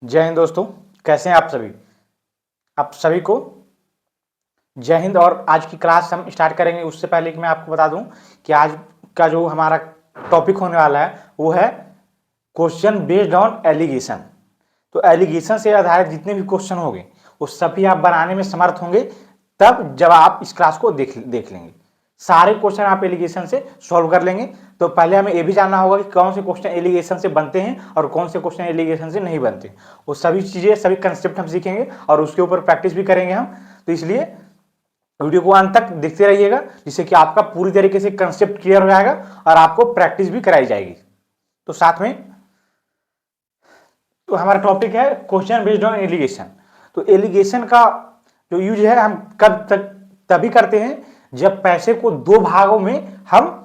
जय हिंद दोस्तों, कैसे हैं आप सभी। आप सभी को जय हिंद। और आज की क्लास हम स्टार्ट करेंगे उससे पहले कि मैं आपको बता दूं कि आज का जो हमारा टॉपिक होने वाला है वो है क्वेश्चन बेस्ड ऑन एलिगेशन। तो एलिगेशन से आधारित जितने भी क्वेश्चन होंगे वो सभी आप बनाने में समर्थ होंगे तब जब आप इस क्लास को देख लेंगे। सारे क्वेश्चन आप एलिगेशन से सॉल्व कर लेंगे। तो पहले हमें यह भी जानना होगा कि कौन से क्वेश्चन एलिगेशन से बनते हैं और कौन से क्वेश्चन एलिगेशन से नहीं बनते। वो सभी चीजें, सभी कंसेप्ट हम सीखेंगे और उसके ऊपर प्रैक्टिस भी करेंगे हम। तो इसलिए वीडियो को अंत तक देखते रहिएगा, जिससे कि आपका पूरी तरीके से कंसेप्ट क्लियर हो जाएगा और आपको प्रैक्टिस भी कराई जाएगी। तो साथ में तो हमारा टॉपिक है क्वेश्चन बेस्ड ऑन एलिगेशन। तो एलिगेशन का जो यूज है हम कब तक तभी करते हैं जब पैसे को दो भागों में हम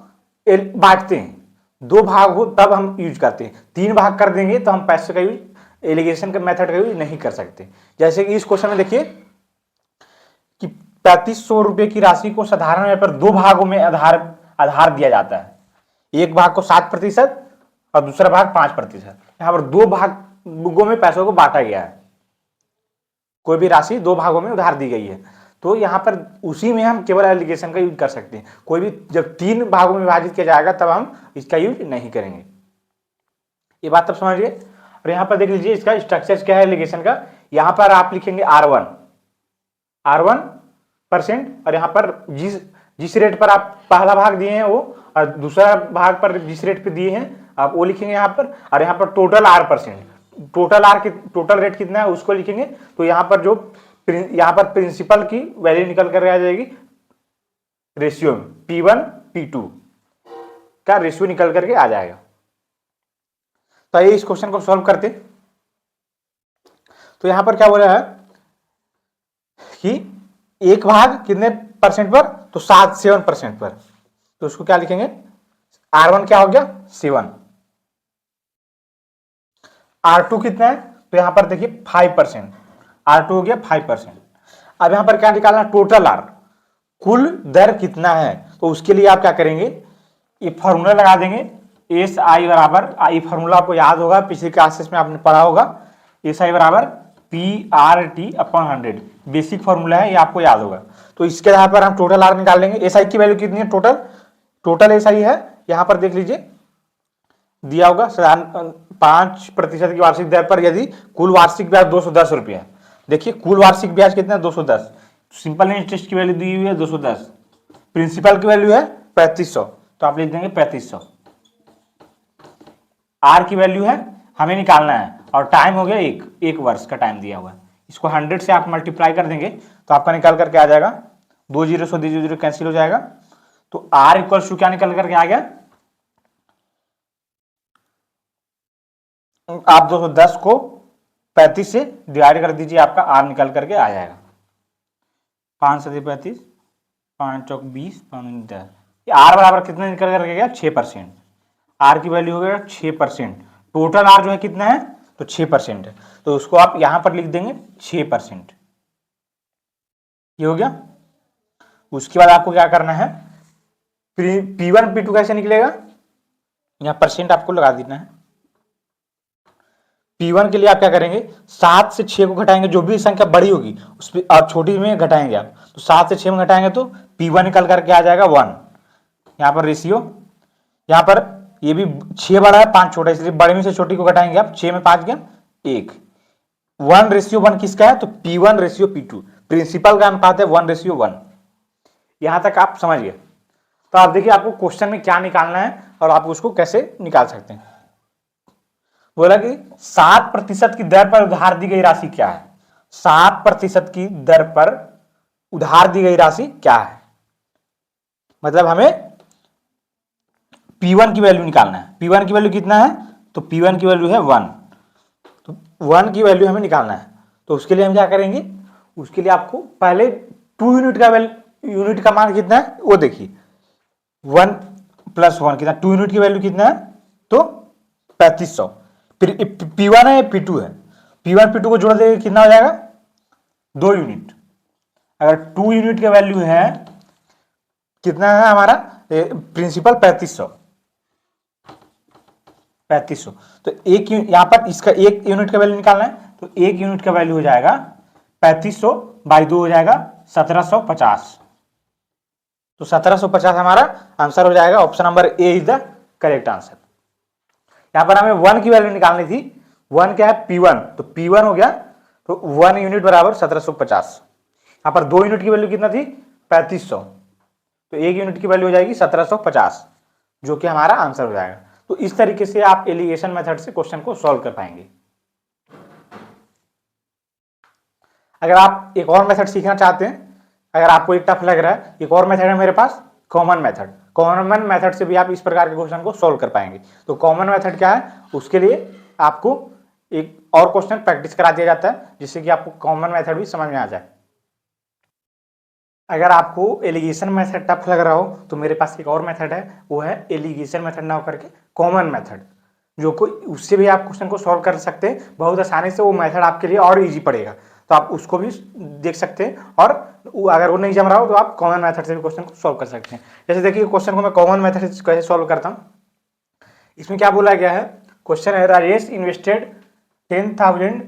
बांटते हैं। दो भाग हो तब हम यूज करते हैं। तीन भाग कर देंगे तो हम पैसे का यूज, एलिगेशन के मेथड का यूज नहीं कर सकते। जैसे कि इस क्वेश्चन में देखिए कि 3500 रुपए की राशि को साधारण ब्याज पर दो भागों में आधार दिया जाता है। एक भाग को 7% और दूसरा भाग 5%। यहां पर दो भागों में पैसों को बांटा गया है। कोई भी राशि दो भागों में उधार दी गई है तो यहां पर उसी में हम केवल एलिगेशन का यूज कर सकते हैं। कोई भी जब तीन भागों में विभाजित किया जाएगा तब हम इसका यूज नहीं करेंगे। ये बात तब समझिए। और यहां पर देख लीजिए इसका स्ट्रक्चर क्या है एलिगेशन का। यहां पर आप लिखेंगे R1% और यहां पर जिस रेट पर आप पहला भाग दिए हैं वो और दूसरा भाग पर जिस रेट पे दिए हैं आप वो लिखेंगे यहां पर। और यहां पर टोटल R%, टोटल रेट कितना है उसको लिखेंगे। तो यहां पर यहां पर प्रिंसिपल की वैल्यू निकल कर आ जाएगी रेशियो में, P1 P2 का रेशियो निकल करके आ जाएगा। तो आइए इस क्वेश्चन को सॉल्व करते। तो यहां पर क्या बोला है कि एक भाग कितने परसेंट पर, तो 7% पर। तो उसको क्या लिखेंगे, R1 क्या हो गया 7, R2 कितना है तो यहां पर देखिए 5%, R2 हो गया 5%। अब यहां पर क्या निकालना, टोटल R, कुल दर कितना है। तो उसके लिए आप क्या करेंगे, ये फॉर्मूला लगा देंगे एस आई बराबर, ये फॉर्मूला आपको याद होगा, पिछले क्लासेस में आपने पढ़ा होगा। एस आई बराबर PRT/100 बेसिक फॉर्मूला है, ये आपको याद होगा। तो इसके आधार पर हम टोटल आर निकाल लेंगे। एस आई की वैल्यू कितनी है, टोटल एस आई है यहां पर देख लीजिए दिया होगा 5% की वार्षिक दर पर यदि कुल वार्षिक ब्याज 210 रुपया है। देखिए कुल वार्षिक ब्याज कितना है 210, सिंपल इंटरेस्ट की वैल्यू दी हुई है 210, प्रिंसिपल की वैल्यू है 3500 तो आप लिख देंगे 3500। आर की वैल्यू है हमें निकालना है और टाइम हो गया एक वर्ष का टाइम दिया हुआ है। इसको 100 से आप मल्टीप्लाई कर देंगे तो आपका निकल करके आ जाएगा, 2 जीरो से 2 जीरो कैंसिल हो जाएगा। तो आर इक्वल टू क्या निकल करके आ गया, आप 210 को 35 से डिवाइड कर दीजिए, आपका आर निकल करके आ जाएगा 5 से 35, 5 चौक 20, 5 10। आर बराबर कितना निकल करके गया 6%। आर की वैल्यू हो गया 6%। टोटल आर जो है कितना है तो 6% है, तो उसको आप यहां पर लिख देंगे 6%। ये हो गया। उसके बाद आपको क्या करना है, P1 P2 कैसे निकलेगा, यहां परसेंट आपको लगा देना है। P1 के लिए आप क्या करेंगे, 7 से 6 को घटाएंगे, जो भी संख्या बड़ी होगी उस पर आप छोटी में घटाएंगे आप। तो 7 से 6 में घटाएंगे तो P1 निकल करके आ जाएगा 1। यहां पर रेशियो, यहां पर ये भी 6 बड़ा है 5 छोटा, इसलिए बड़े में से छोटी को घटाएंगे आप, 6 में 5 गया 1। 1:1 किसका है तो P1:P2, प्रिंसिपल का अनुपात है 1:1। यहां तक आप समझ गए। तो आप देखिए आपको क्वेश्चन में क्या निकालना है और आप उसको कैसे निकाल सकते हैं। बोला कि 7% की दर पर उधार दी गई राशि क्या है, 7% की दर पर उधार दी गई राशि क्या है। मतलब हमें P1 की वैल्यू निकालना है। P1 की वैल्यू कितना है तो P1 की वैल्यू है 1, तो 1 की वैल्यू हमें निकालना है। तो उसके लिए हम क्या करेंगे, उसके लिए आपको पहले 2 यूनिट का मान कितना है वो देखिए, 1 + 1 कितना, 2 यूनिट की वैल्यू कितना है तो 3500। फिर P1 है P2 है, P1 P2 को जोड़ देंगे कितना हो जाएगा 2 यूनिट। अगर 2 यूनिट की वैल्यू है कितना है हमारा प्रिंसिपल 3500, 3500। तो एक यहाँ पर इसका 1 यूनिट का वैल्यू निकालना है, तो 1 यूनिट का वैल्यू हो जाएगा 3500 बाई 2 हो जाएगा 1750। तो 1750 हमारा आंसर हो जाएगा। Option number A is the correct answer. यहां पर हमें 1 की वैल्यू निकालनी थी। 1 क्या है, P1, तो P1 हो गया, तो 1 यूनिट बराबर 1750। यहां पर 2 यूनिट की वैल्यू कितना थी, 3500, तो 1 यूनिट की वैल्यू हो जाएगी 1750, जो कि हमारा आंसर हो जाएगा। तो इस तरीके से आप एलिगेशन मेथड से क्वेश्चन को सॉल्व कर पाएंगे। अगर आप एक और मेथड सीखना चाहते हैं, अगर आपको एक टफ लग रहा है, एक और मेथड है मेरे पास, कॉमन मेथड। कॉमन मेथड से भी आप इस प्रकार के क्वेश्चन को सॉल्व कर पाएंगे। तो कॉमन मेथड क्या है, उसके लिए आपको एक और क्वेश्चन प्रैक्टिस करा दिया जाता है, जिससे कि आपको कॉमन मेथड भी समझ में आ जाए। अगर आपको एलिगेशन मेथड टफ लग रहा हो, तो मेरे पास एक और मेथड है, वो है एलिगेशन मेथड ना होकर के कॉमन मेथड, जो कोई उससे भी आप क्वेश्चन को सॉल्व कर सकते हैं बहुत आसानी से। वो मेथड आपके लिए और इजी पड़ेगा, तो आप उसको भी देख सकते हैं। और अगर वो नहीं जम रहा हो, तो आप कॉमन मेथड से भी क्वेश्चन को सॉल्व कर सकते हैं। जैसे देखिए, क्वेश्चन को मैं कॉमन मेथड से कैसे सॉल्व करता हूँ। इसमें क्या बोला गया है, क्वेश्चन है Rajesh invested 10,000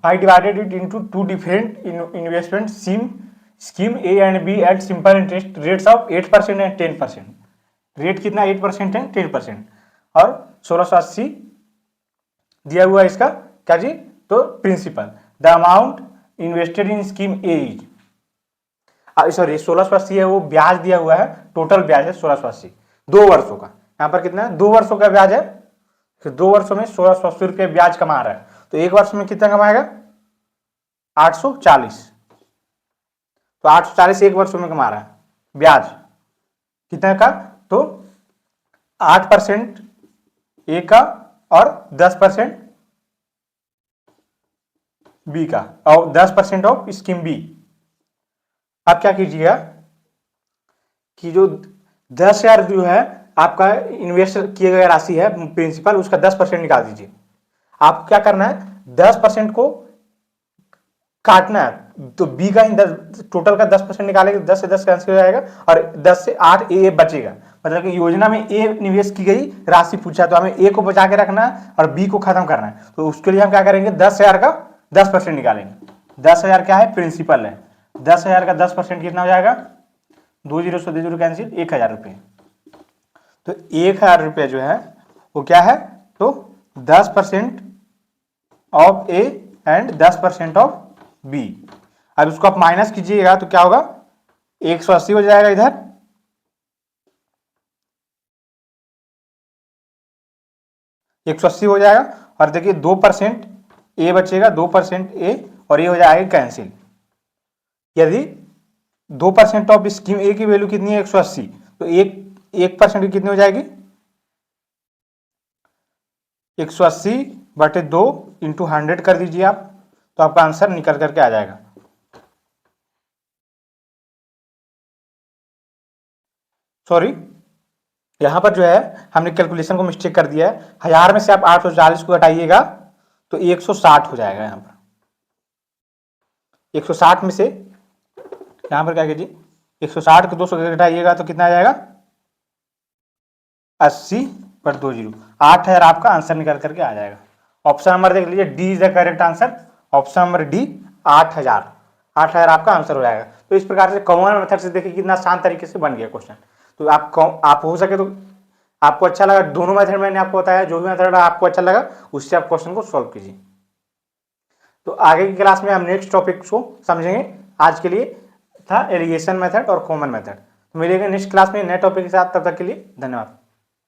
I divided it into two different investment scheme A and B at simple interest rates of 8% and 10%। Rate कितना, 8% एंड 10%, और 1680 दिया हुआ है इसका क्या जी, तो principal. The amount invested in scheme A is, sorry 1680 है वो ब्याज दिया हुआ है, टोटल ब्याज है 1680 2 वर्षों का। यहाँ पर कितना है, 2 वर्षों का ब्याज है, फिर 2 वर्षों में 1680 रुपये ब्याज कमा रहा है। तो एक वर्ष में कितना कमाएगा, 840। तो 840 एक वर्ष में कमा रहा है ब्याज कितना का, तो 8% ए का और 10% बी का, और 10% ऑफ स्कीम बी। अब क्या कीजिएगा कि जो 10,000 जो है आपका इन्वेस्ट किए गए राशि है प्रिंसिपल, उसका 10% निकाल दीजिए। आपको क्या करना है, 10% को काटना है, तो बी का टोटल का 10% निकालेंगे, 10 से 10 कैंसिल हो जाएगा, और 10 से 8 ए बचेगा। मतलब कि योजना में ए निवेश की गई राशि पूछा, तो हमें ए को बचा के रखना है और बी को खत्म करना है। तो उसके लिए हम क्या करेंगे, 10,000 का 10% निकालेंगे। 10,000 क्या है, प्रिंसिपल है। 10,000 का 10% कितना हो जाएगा, 2 0 से 2 0 कैंसिल, 1,000 रुपये। तो 1,000 रुपये जो है वो क्या है, तो 10% of A and 10% of B. अब इसको आप माइनस कीजिएगा तो क्या होगा, 180 हो जाएगा, इधर 180 हो जाएगा, और देखिए 2% ए बचेगा, 2% ए, और ये हो जाएगा कैंसिल। यदि 2% ऑफ स्कीम ए की वैल्यू कितनी है, 180, तो 1% की कितनी हो जाएगी, 180/2 इंटू 100 कर दीजिए आप, तो आपका आंसर निकल करके आ जाएगा। सॉरी, यहां पर जो है हमने कैलकुलेशन को मिस्टेक कर दिया है। 1000 में से आप 840 को घटाइएगा तो 160 हो जाएगा। यहां पर 160 में से यहां पर क्या कीजिए, 160 को 200 घटाइएगा तो कितना आ जाएगा, 80/20, 8,000 आपका आंसर निकल करके आ जाएगा। ऑप्शन नंबर देख लीजिए, D is the correct answer. Option number D 8,000 आपका आंसर हो जाएगा। तो इस प्रकार से कॉमन मेथड से देखिए कितना आसान तरीके से बन गया क्वेश्चन। तो आप हो सके तो आपको अच्छा लगा, दोनों मेथड मैंने आपको बताया, जो भी मेथड आपको अच्छा लगा उससे आप क्वेश्चन को सॉल्व कीजिए। तो आगे की क्लास में हम नेक्स्ट टॉपिक को समझेंगे। आज के लिए था एलिगेशन मेथड और कॉमन मेथड। तो मिलेंगे नेक्स्ट क्लास में नए टॉपिक के साथ, तब तक के लिए धन्यवाद।